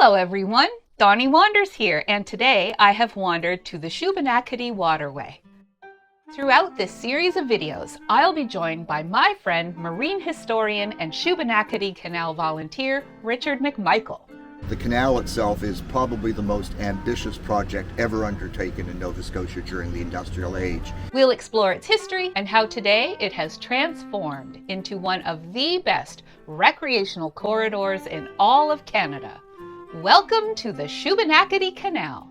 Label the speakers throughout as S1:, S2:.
S1: Hello everyone, Dawny Wanders here, and today I have wandered to the Shubenacadie waterway. Throughout this series of videos, I'll be joined by my friend, marine historian and Shubenacadie Canal volunteer, Richard McMichael.
S2: The canal itself is probably the most ambitious project ever undertaken in Nova Scotia during the industrial age.
S1: We'll explore its history and how today it has transformed into one of the best recreational corridors in all of Canada. Welcome to the Shubenacadie Canal.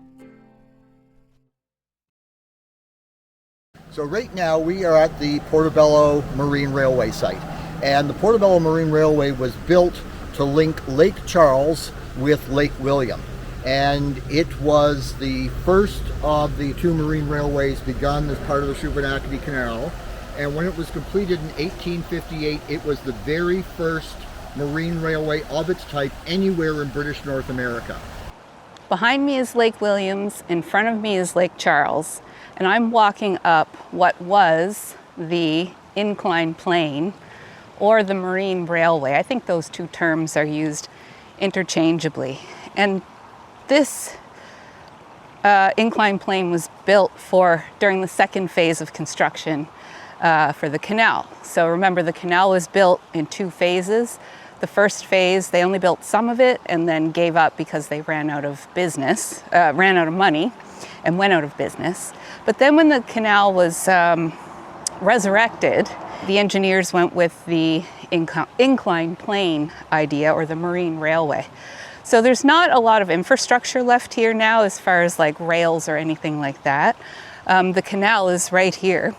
S2: So right now we are at the Portobello Marine Railway site, and the Portobello Marine Railway was built to link Lake Charles with Lake William, and it was the first of the two marine railways begun as part of the Shubenacadie Canal. And when it was completed in 1858, it was the very first marine railway of its type anywhere in British North America.
S3: Behind me is Lake Williams, in front of me is Lake Charles, and I'm walking up what was the inclined plane or the marine railway. I think those two terms are used interchangeably. And this inclined plane was built during the second phase of construction for the canal. So remember, the canal was built in two phases. The first phase, they only built some of it and then gave up because they ran out of money and went out of business. But then when the canal was resurrected, the engineers went with the inclined plane idea, or the marine railway. So there's not a lot of infrastructure left here now as far as like rails or anything like that. The canal is right here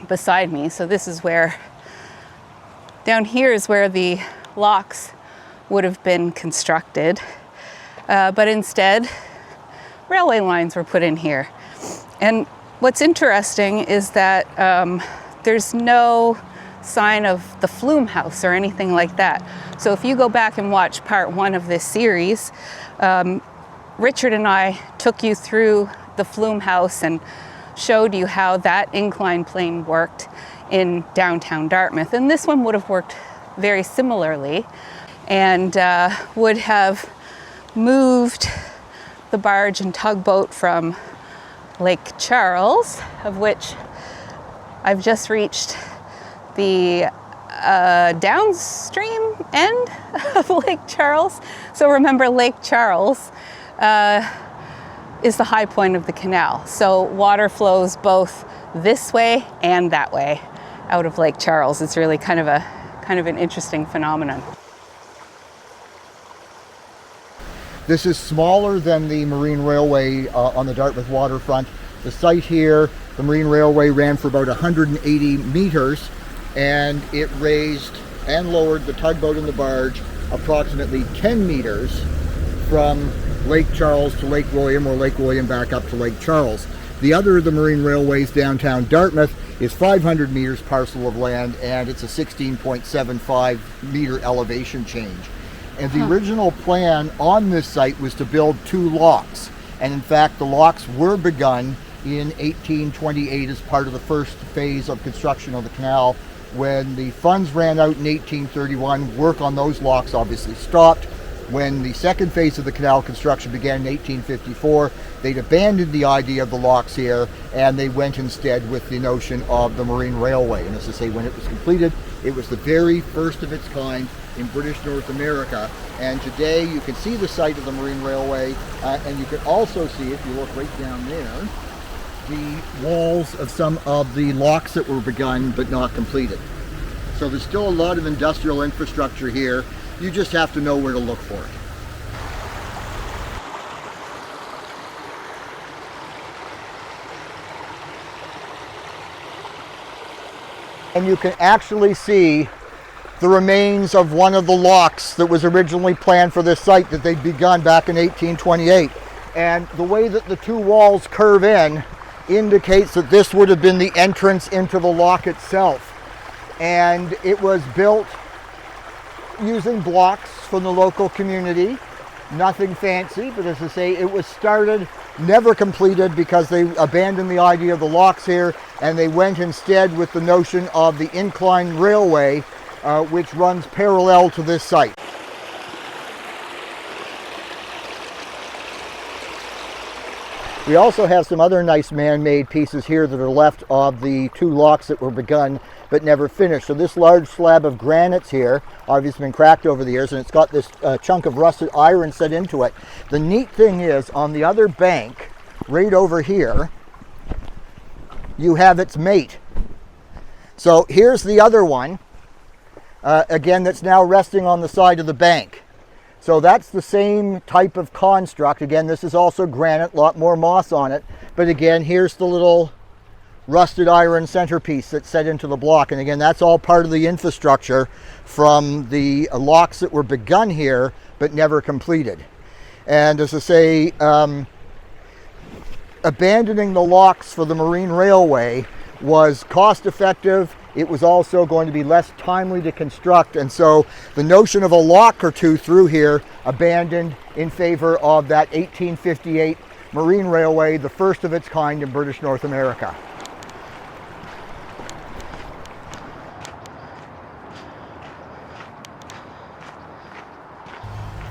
S3: beside me. So this is down here is where the locks would have been constructed. But instead, railway lines were put in here. And what's interesting is that there's no sign of the flume house or anything like that. So if you go back and watch part one of this series, Richard and I took you through the flume house and showed you how that inclined plane worked in downtown Dartmouth. And this one would have worked very similarly and would have moved the barge and tugboat from Lake Charles, of which I've just reached the downstream end of Lake Charles. So remember, Lake Charles is the high point of the canal. So water flows both this way and that way out of Lake Charles. It's really kind of an interesting phenomenon.
S2: This is smaller than the marine railway on the Dartmouth waterfront. The site here, the marine railway ran for about 180 meters, and it raised and lowered the tugboat and the barge approximately 10 meters from Lake Charles to Lake William, or Lake William back up to Lake Charles. The other of the marine railways downtown Dartmouth is 500 meters parcel of land, and it's a 16.75 meter elevation change. And the original plan on this site was to build two locks. And in fact, the locks were begun in 1828 as part of the first phase of construction of the canal. When the funds ran out in 1831, work on those locks obviously stopped. When the second phase of the canal construction began in 1854, they'd abandoned the idea of the locks here, and they went instead with the notion of the marine railway. And as I say, when it was completed, it was the very first of its kind in British North America. And today you can see the site of the marine railway, and you can also see, if you look right down there, the walls of some of the locks that were begun but not completed. So there's still a lot of industrial infrastructure here. You just have to know where to look for it. And you can actually see the remains of one of the locks that was originally planned for this site that they'd begun back in 1828. And the way that the two walls curve in indicates that this would have been the entrance into the lock itself. And it was built using blocks from the local community. Nothing fancy, but as I say, it was started, never completed, because they abandoned the idea of the locks here, and they went instead with the notion of the inclined railway, which runs parallel to this site. We also have some other nice man-made pieces here that are left of the 2 locks that were begun but never finished. So this large slab of granites here, obviously been cracked over the years, and it's got this chunk of rusted iron set into it. The neat thing is, on the other bank, right over here, you have its mate. So here's the other one, again, that's now resting on the side of the bank. So that's the same type of construct. Again, this is also granite, a lot more moss on it. But again, here's the little rusted iron centerpiece that's set into the block. And again, that's all part of the infrastructure from the locks that were begun here, but never completed. And as I say, abandoning the locks for the Marine Railway was cost effective. It was also going to be less timely to construct, and so the notion of a lock or two through here abandoned in favor of that 1858 Marine Railway, the first of its kind in British North America.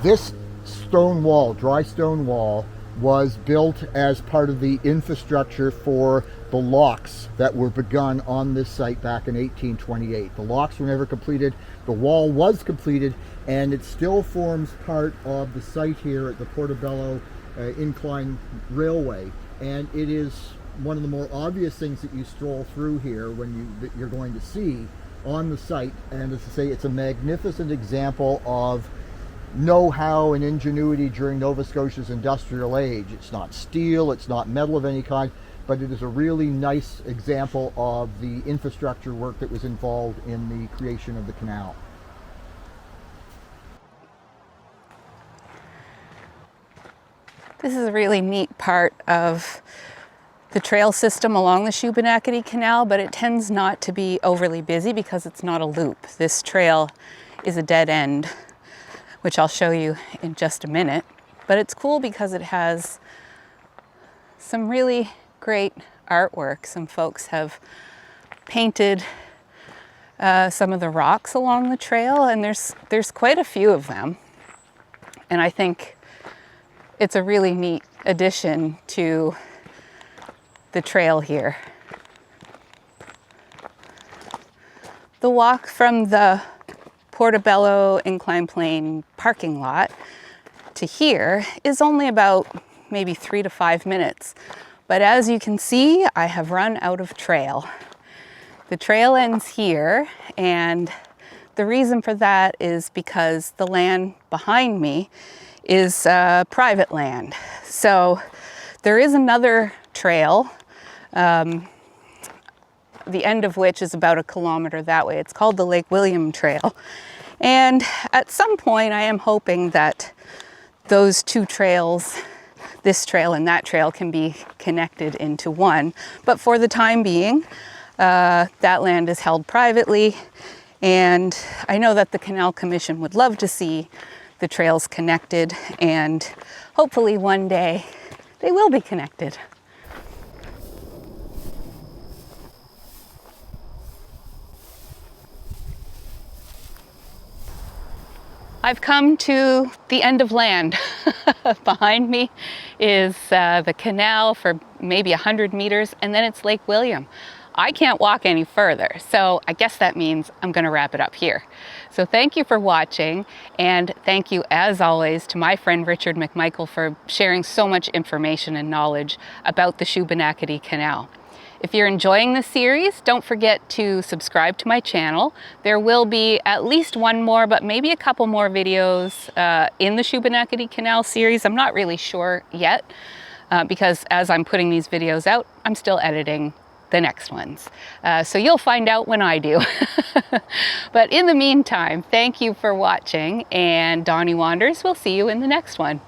S2: This stone wall, dry stone wall, was built as part of the infrastructure for the locks that were begun on this site back in 1828. The locks were never completed. The wall was completed, and it still forms part of the site here at the Portobello Incline Railway. And it is one of the more obvious things that you stroll through here that you're going to see on the site. And as I say, it's a magnificent example of know-how and ingenuity during Nova Scotia's industrial age. It's not steel, it's not metal of any kind, but it is a really nice example of the infrastructure work that was involved in the creation of the canal.
S3: This is a really neat part of the trail system along the Shubenacadie Canal, but it tends not to be overly busy because it's not a loop. This trail is a dead end, which I'll show you in just a minute. But it's cool because it has some really great artwork. Some folks have painted some of the rocks along the trail, and there's quite a few of them. And I think it's a really neat addition to the trail here. The walk from the Portobello Incline Plane parking lot to here is only about maybe 3 to 5 minutes. But as you can see, I have run out of trail. The trail ends here, and the reason for that is because the land behind me is private land. So there is another trail, the end of which is about 1 kilometer that way. It's called the Lake William Trail. And at some point, I am hoping that those two trails, this trail and that trail, can be connected into one. But for the time being, that land is held privately. And I know that the Canal Commission would love to see the trails connected, and hopefully one day they will be connected. I've come to the end of land. Behind me is the canal for maybe 100 meters, and then it's Lake William. I can't walk any further, so I guess that means I'm going to wrap it up here. So thank you for watching, and thank you as always to my friend Richard McMichael for sharing so much information and knowledge about the Shubenacadie Canal. If you're enjoying this series, don't forget to subscribe to my channel. There will be at least one more, but maybe a couple more videos in the Shubenacadie Canal series. I'm not really sure yet, because as I'm putting these videos out, I'm still editing the next ones. So you'll find out when I do. But in the meantime, thank you for watching, and Dawny Wanders, we'll see you in the next one.